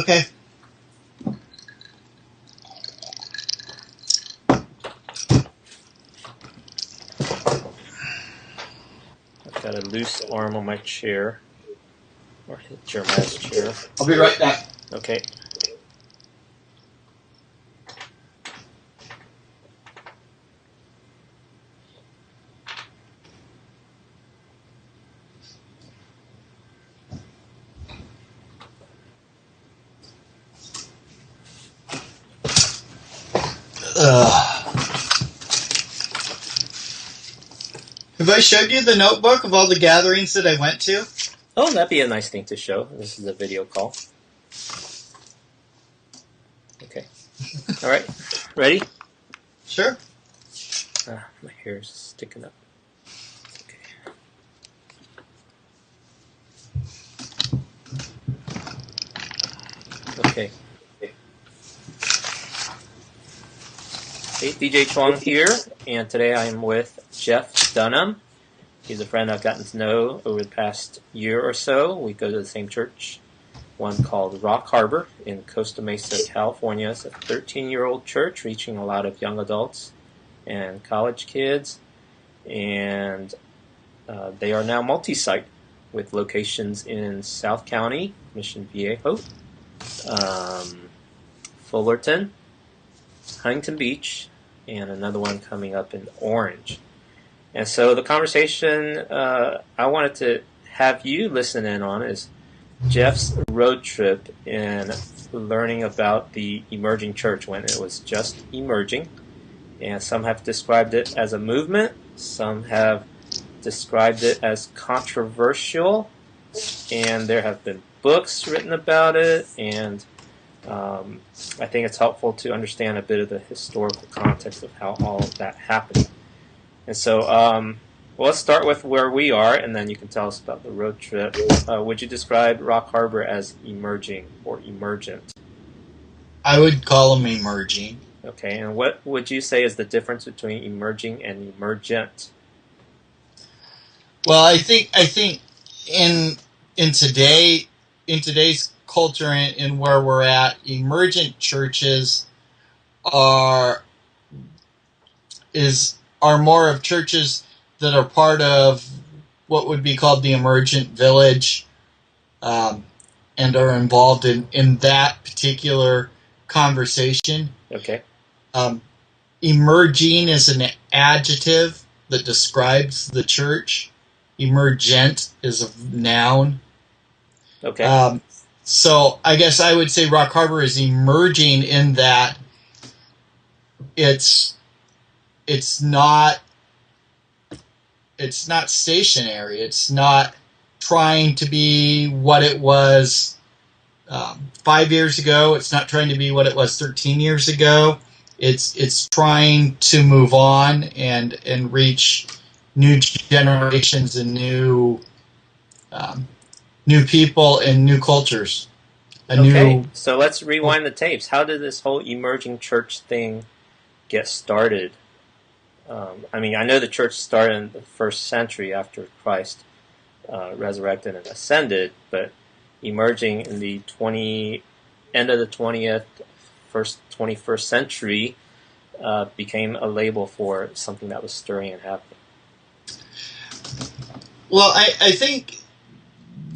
Okay. I've got a loose arm on my chair. Or Jeremiah's chair. I'll be right back. Okay. Have I showed you the notebook of all the gatherings that I went to? Oh, that'd be a nice thing to show. This is a video call. Okay. All right. Ready? Sure. My hair's sticking up. Okay. Hey, DJ Chuang here, and today I'm with Jeff Dunham. He's a friend I've gotten to know over the past year or so. We go to the same church, one called Rock Harbor in Costa Mesa, California. It's a 13-year-old church reaching a lot of young adults and college kids, and they are now multi-site with locations in South County, Mission Viejo, Fullerton, Huntington Beach, and another one coming up in Orange. And so the conversation I wanted to have you listen in on is Jeff's road trip in learning about the emerging church when it was just emerging. And some have described it as a movement, some have described it as controversial, and there have been books written about it, and I think it's helpful to understand a bit of the historical context of how all of that happened. And so, well, let's start with where we are, and then you can tell us about the road trip. Would you describe Rock Harbor as emerging or emergent? I would call them emerging. Okay, and what would you say is the difference between emerging and emergent? Well, I think in today's culture and where we're at, emergent churches are more of churches that are part of what would be called the emergent village, and are involved in that particular conversation. Okay. Emerging is an adjective that describes the church. Emergent is a noun. Okay. So I guess I would say Rock Harbor is emerging in that it's not stationary. It's not trying to be what it was 5 years ago. It's not trying to be what it was 13 years ago. It's trying to move on and reach new generations and new people and new cultures. So let's rewind the tapes. How did this whole emerging church thing get started? I mean, I know the church started in the first century after Christ resurrected and ascended, but emerging in the end of the 20th, first 21st century became a label for something that was stirring and happening. Well, I think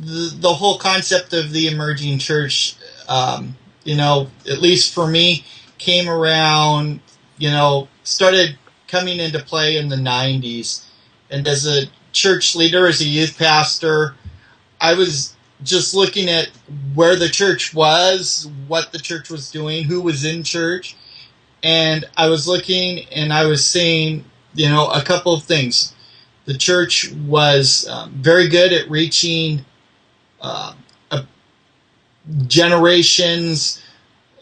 the whole concept of the emerging church, at least for me, came around, started coming into play in the 90s. And as a church leader, as a youth pastor, I was just looking at where the church was, what the church was doing, who was in church. And I was looking and I was seeing, a couple of things. The church was very good at reaching generations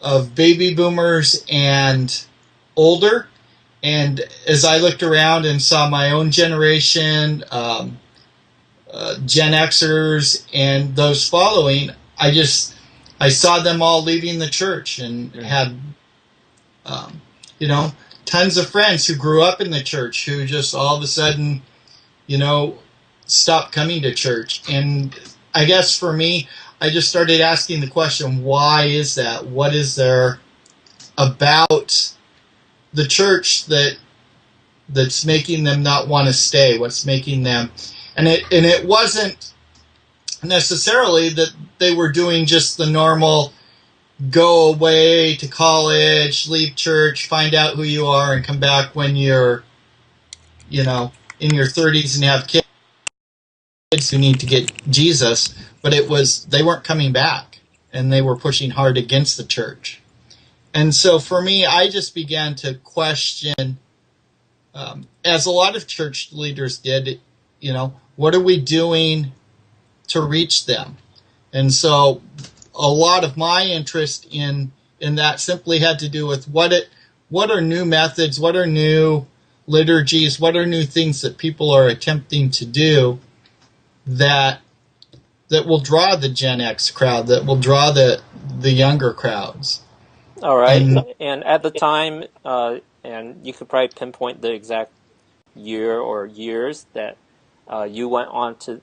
of baby boomers and older. And as I looked around and saw my own generation, Gen Xers and those following, I saw them all leaving the church and had, tons of friends who grew up in the church who just all of a sudden, stopped coming to church. And I guess for me, I just started asking the question, why is that? What is there about the church that's making them not want to stay? What's making them? And it wasn't necessarily that they were doing just the normal go away to college, leave church, find out who you are, and come back when you're, in your 30s and have kids who need to get Jesus. But it was, they weren't coming back, and they were pushing hard against the church. And so for me, I just began to question, as a lot of church leaders did, what are we doing to reach them? And so a lot of my interest in that simply had to do with what are new methods, what are new liturgies, what are new things that people are attempting to do that will draw the Gen X crowd, that will draw the younger crowds. All right. And at the time, and you could probably pinpoint the exact year or years that you went on to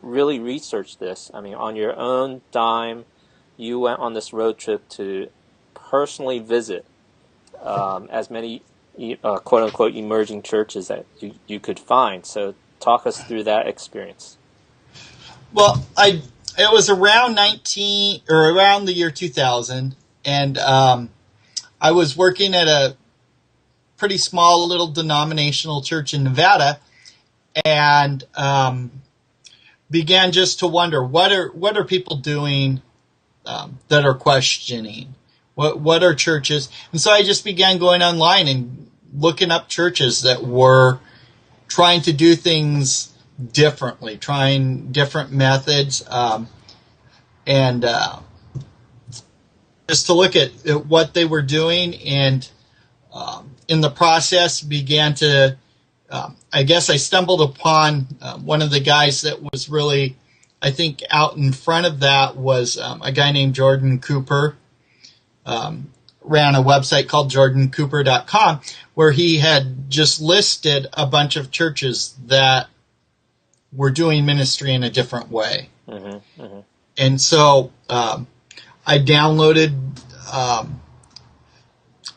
really research this. I mean, on your own dime, you went on this road trip to personally visit as many quote-unquote emerging churches that you could find. So talk us through that experience. Well, it was around the year 2000, and I was working at a pretty small little denominational church in Nevada, and began just to wonder, what are people doing that are questioning? What are churches? And so I just began going online and looking up churches that were trying to do things differently, trying different methods, and just to look at what they were doing, and in the process began to, I guess I stumbled upon one of the guys that was really, I think, out in front of that was a guy named Jordan Cooper. Ran a website called jordancooper.com, where he had just listed a bunch of churches that were doing ministry in a different way. Mm-hmm, mm-hmm. And so I downloaded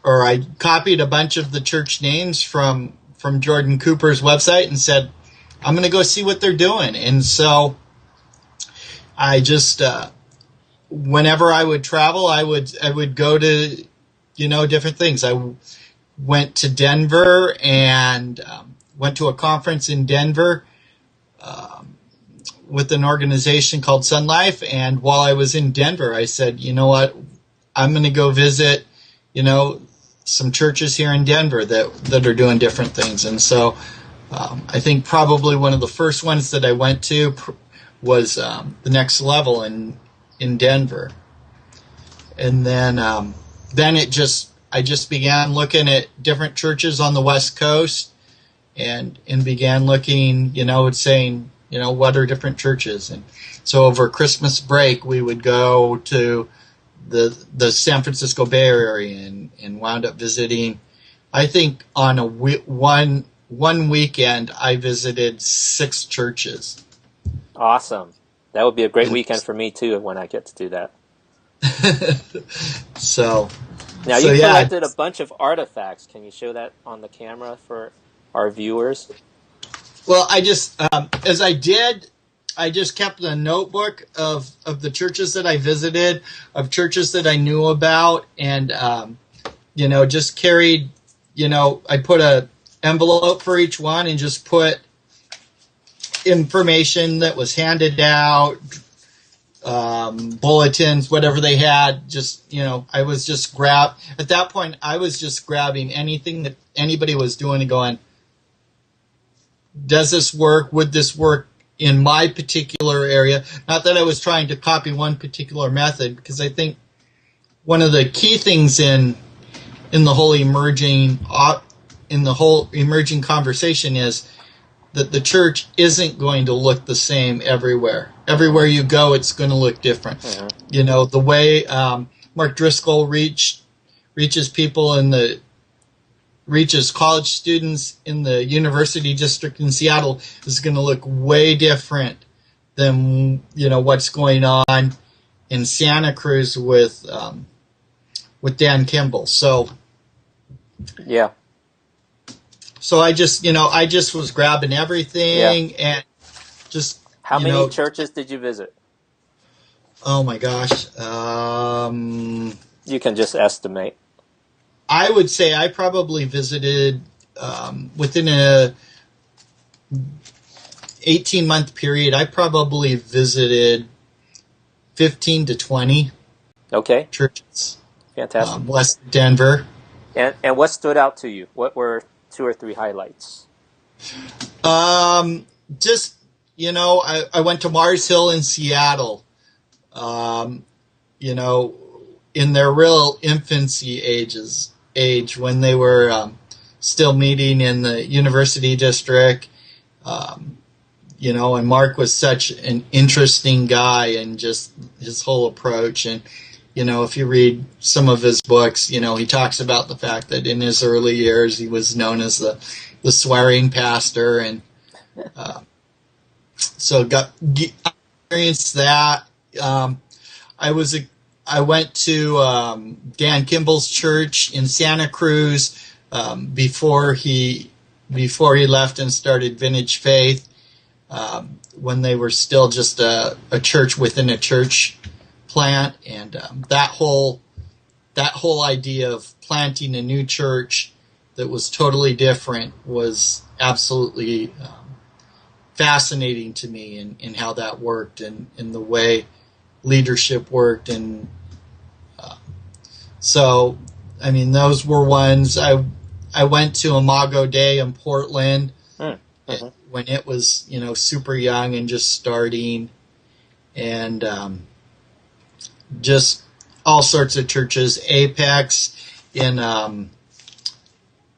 or I copied a bunch of the church names from Jordan Cooper's website and said, I'm going to go see what they're doing. And so I just, whenever I would travel, I would go to, different things. I went to Denver and went to a conference in Denver with an organization called Sun Life. And while I was in Denver, I said, you know what, I'm going to go visit, some churches here in Denver that are doing different things. And so I think probably one of the first ones that I went to was the Next Level in Denver. And then I just began looking at different churches on the West Coast and began looking, saying, what are different churches? And so over Christmas break, we would go to the San Francisco Bay Area and wound up visiting, I think on one weekend, I visited 6 churches. Awesome. That would be a great weekend for me too when I get to do that. So now you collected a bunch of artifacts. Can you show that on the camera for our viewers? Well, I just as I did, I just kept a notebook of the churches that I visited, of churches that I knew about, and just carried. I put a envelope for each one and just put information that was handed out, bulletins, whatever they had. Just I was just at that point I was just grabbing anything that anybody was doing and going, does this work? Would this work in my particular area? Not that I was trying to copy one particular method, because I think one of the key things in the whole emerging conversation is that the church isn't going to look the same everywhere. Everywhere you go, it's going to look different. Mm-hmm. The way Mark Driscoll reaches people reaches college students in the university district in Seattle is going to look way different than what's going on in Santa Cruz with Dan Kimball. So yeah. So I just was grabbing everything and just How many churches did you visit? Oh my gosh. You can just estimate. I would say I probably visited within a 18-month period. I probably visited 15 to 20 churches. Fantastic. West Denver. And what stood out to you? What were 2 or 3 highlights? Just, I went to Mars Hill in Seattle. In their real infancy age when they were still meeting in the university district. And Mark was such an interesting guy, and just his whole approach. And, if you read some of his books, he talks about the fact that in his early years he was known as the swearing pastor, and so experienced that. I went to Dan Kimball's church in Santa Cruz before he left and started Vintage Faith, when they were still just a church within a church plant, and that whole idea of planting a new church that was totally different was absolutely fascinating to me, in how that worked, and in the way leadership worked. And so those were ones. I went to Imago Day in Portland when it was super young and just starting, and just all sorts of churches. Apex in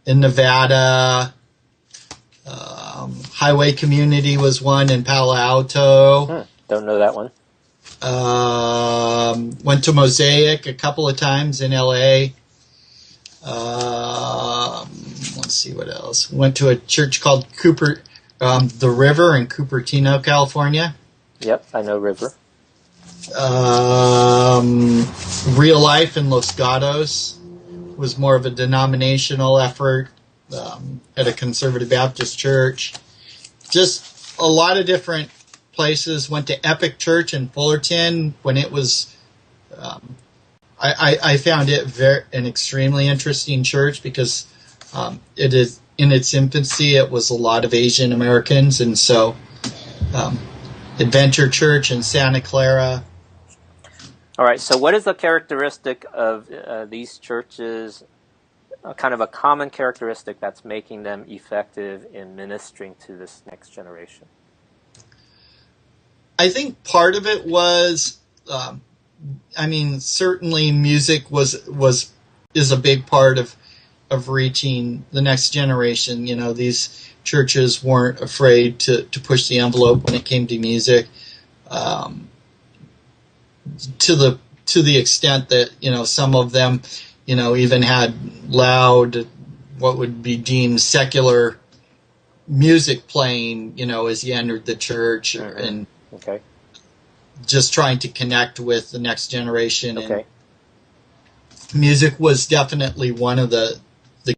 Nevada. Highway Community was one in Palo Alto. Don't know that one. Went to Mosaic a couple of times in LA. Let's see what else. Went to a church called The River in Cupertino, California. Yep, I know River. Real Life in Los Gatos was more of a denominational effort at a conservative Baptist church. Just a lot of different places. Went to Epic Church in Fullerton when it was. I found it an extremely interesting church, because it is in its infancy. It was a lot of Asian Americans, and so Adventure Church in Santa Clara. All right. So, what is the characteristic of these churches? Kind of a common characteristic that's making them effective in ministering to this next generation? I think part of it was, certainly music is a big part of reaching the next generation. These churches weren't afraid to push the envelope when it came to music, to the extent that some of them even had loud, what would be deemed secular music playing, as you entered the church, and just trying to connect with the next generation. And music was definitely one of the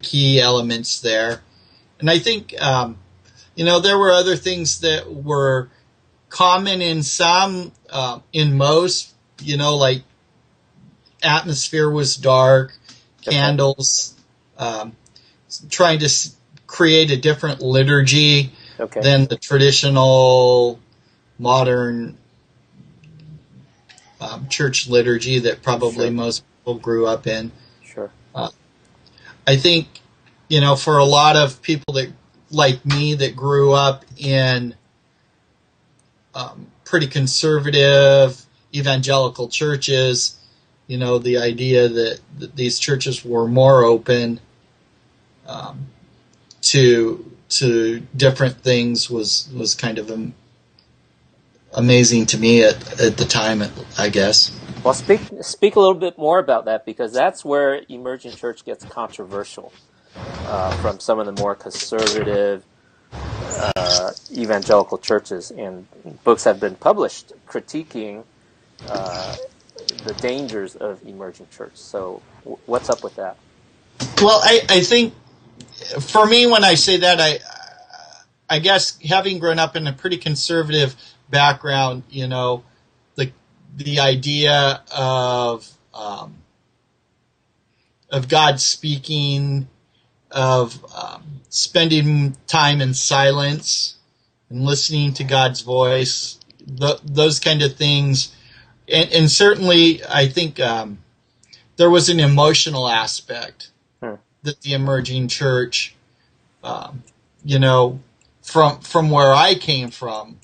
key elements there. And I think, there were other things that were common in some, in most, like atmosphere was dark, candles, trying to create a different liturgy than the traditional modern church liturgy that probably most people grew up in. Sure. I think, for a lot of people that, like me, that grew up in pretty conservative evangelical churches, the idea that these churches were more open to different things was kind of amazing to me at the time, I guess. Well, speak a little bit more about that, because that's where emergent church gets controversial from some of the more conservative evangelical churches, and books have been published critiquing the dangers of emerging church. So what's up with that? Well, I think for me, when I say that, I guess having grown up in a pretty conservative background, the idea of God speaking, of spending time in silence and listening to God's voice, those kind of things. And certainly, I think there was an emotional aspect that the emerging church, from where I came from,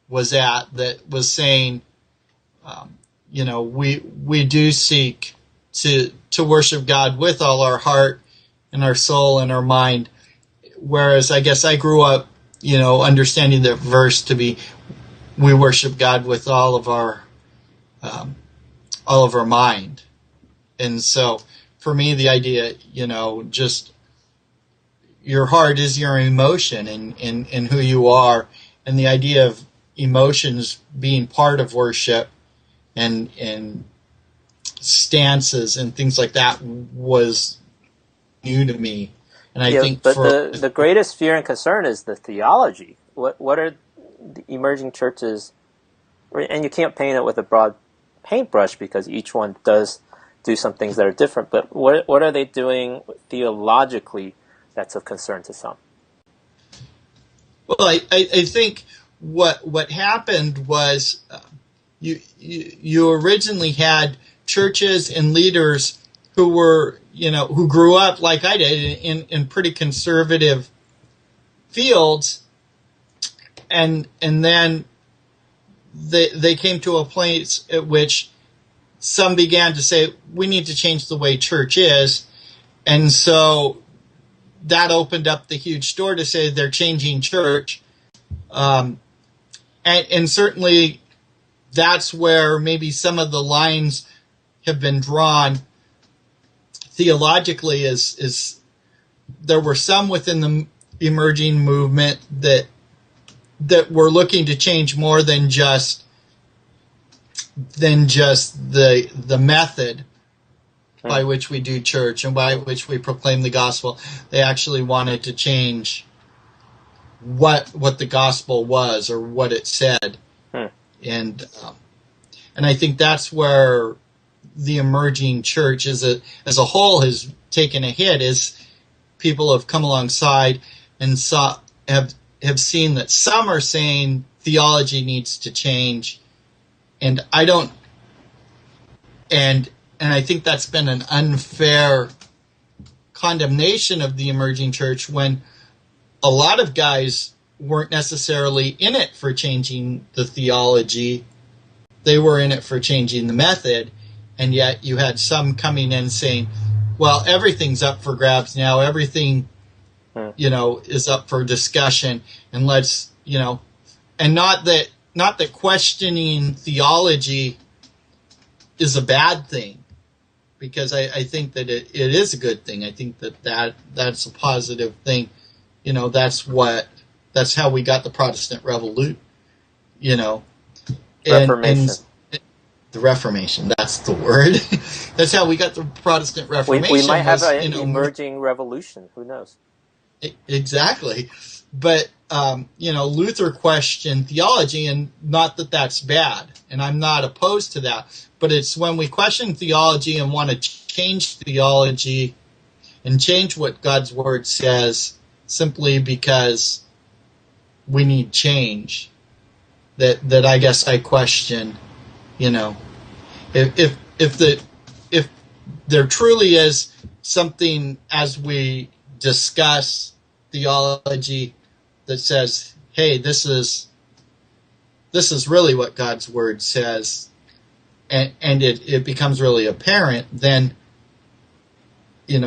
was at, that was saying, we do seek to worship God with all our heart and our soul and our mind. Whereas I guess I grew up, understanding the verse to be, we worship God with all of our mind. And so for me, the idea, just your heart is your emotion and who you are. And the idea of emotions being part of worship and stances and things like that was new to me. And I think the greatest fear and concern is the theology. What are the emerging churches, and you can't paint it with a broad paintbrush because each one does do some things that are different, but what are they doing theologically that's of concern to some? Well, I think what happened was you originally had churches and leaders who were, who grew up like I did in pretty conservative fields, and then they came to a place at which some began to say, we need to change the way church is. And so that opened up the huge door to say they're changing church. And certainly that's where maybe some of the lines have been drawn theologically, is there were some within the emerging movement that were looking to change more than just the method by which we do church and by which we proclaim the gospel. They actually wanted to change what the gospel was or what it said. And I think that's where the emerging church as a whole has taken a hit, is people have come alongside and have seen that some are saying theology needs to change. And I think that's been an unfair condemnation of the emerging church, when a lot of guys weren't necessarily in it for changing the theology. They were in it for changing the method. And yet you had some coming in saying, well, everything's up for grabs now. Everything, is up for discussion. And let's, and not that questioning theology is a bad thing, because I think that it is a good thing. I think that's a positive thing. That's how we got the Protestant Revolution, Reformation. The Reformation, that's the word. That's how we got the Protestant Reformation. We might have an emerging revolution. Who knows? Exactly. But, Luther questioned theology, and not that that's bad, and I'm not opposed to that. But it's when we question theology and want to change theology and change what God's Word says simply because we need change, that I guess I question, if there truly is something, as we discuss theology, that says, hey, this is really what God's Word says, and it becomes really apparent, then,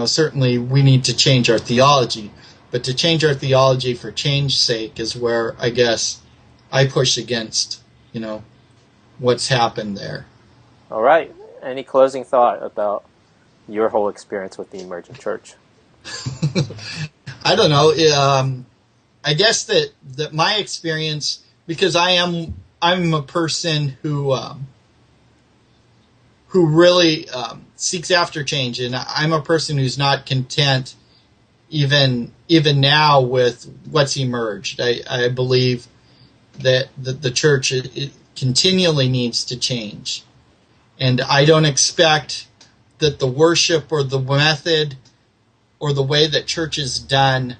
certainly we need to change our theology. But to change our theology for change's sake is where I guess I push against, what's happened there. All right. Any closing thought about your whole experience with the emergent church? I don't know. I guess that my experience, because I'm a person who really seeks after change, and I'm a person who's not content even now with what's emerged. I believe that the church it continually needs to change, and I don't expect that the worship or the method or the way that church is done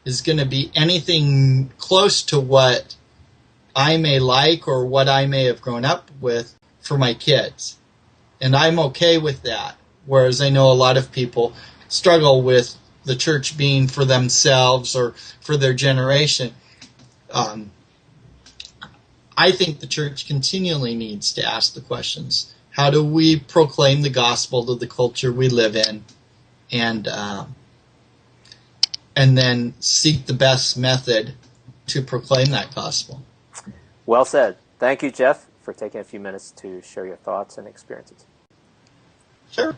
is going to be anything close to what I may like or what I may have grown up with for my kids. And I'm okay with that. Whereas I know a lot of people struggle with the church being for themselves or for their generation. I think the church continually needs to ask the questions. How do we proclaim the gospel to the culture we live in? And then seek the best method to proclaim that gospel. Well said. Thank you, Jeff, for taking a few minutes to share your thoughts and experiences. Sure.